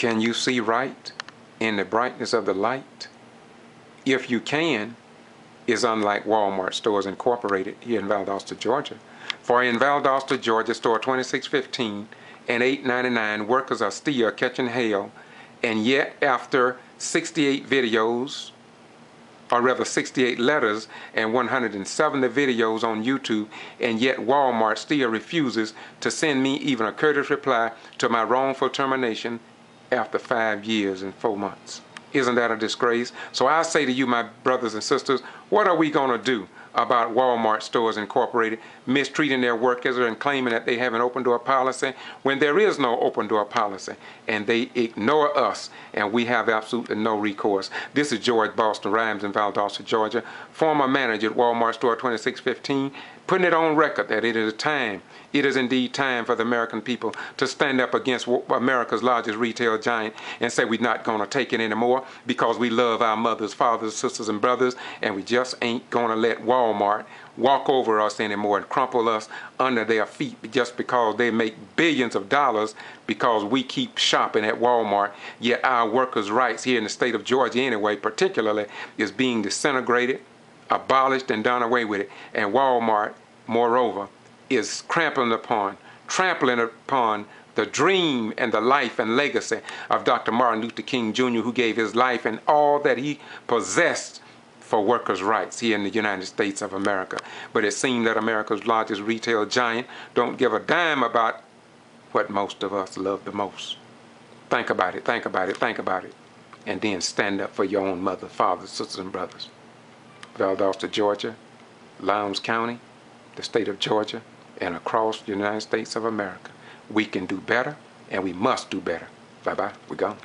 Can you see right in the brightness of the light? If you can, it's unlike Walmart Stores Incorporated here in Valdosta, Georgia. For in Valdosta, Georgia, store 2615 and 899, workers are still catching hell, and yet after 68 videos, or rather 68 letters and 170 videos on YouTube, and yet Walmart still refuses to send me even a courteous reply to my wrongful termination after 5 years and 4 months. Isn't that a disgrace? So I say to you, my brothers and sisters, what are we going to do about Walmart Stores Incorporated mistreating their workers and claiming that they have an open door policy when there is no open door policy, and they ignore us and we have absolutely no recourse? This is George Boston Rhymes in Valdosta, Georgia, former manager at Walmart Store 2615, putting it on record that it is indeed time for the American people to stand up against America's largest retail giant and say we're not going to take it anymore because we love our mothers, fathers, sisters, and brothers, and we just ain't going to let Walmart walk over us anymore and crumple us under their feet just because they make billions of dollars because we keep shopping at Walmart, yet our workers' rights here in the state of Georgia anyway, particularly, is being disintegrated, abolished, and done away with it. And Walmart, moreover, is trampling upon the dream and the life and legacy of Dr. Martin Luther King Jr., who gave his life and all that he possessed for workers' rights here in the United States of America. But it seems that America's largest retail giant don't give a damn about what most of us love the most. Think about it, think about it, think about it. And then stand up for your own mother, fathers, sisters, and brothers. Valdosta, Georgia, Lowndes County, the state of Georgia, and across the United States of America. We can do better, and we must do better. Bye-bye. We're gone.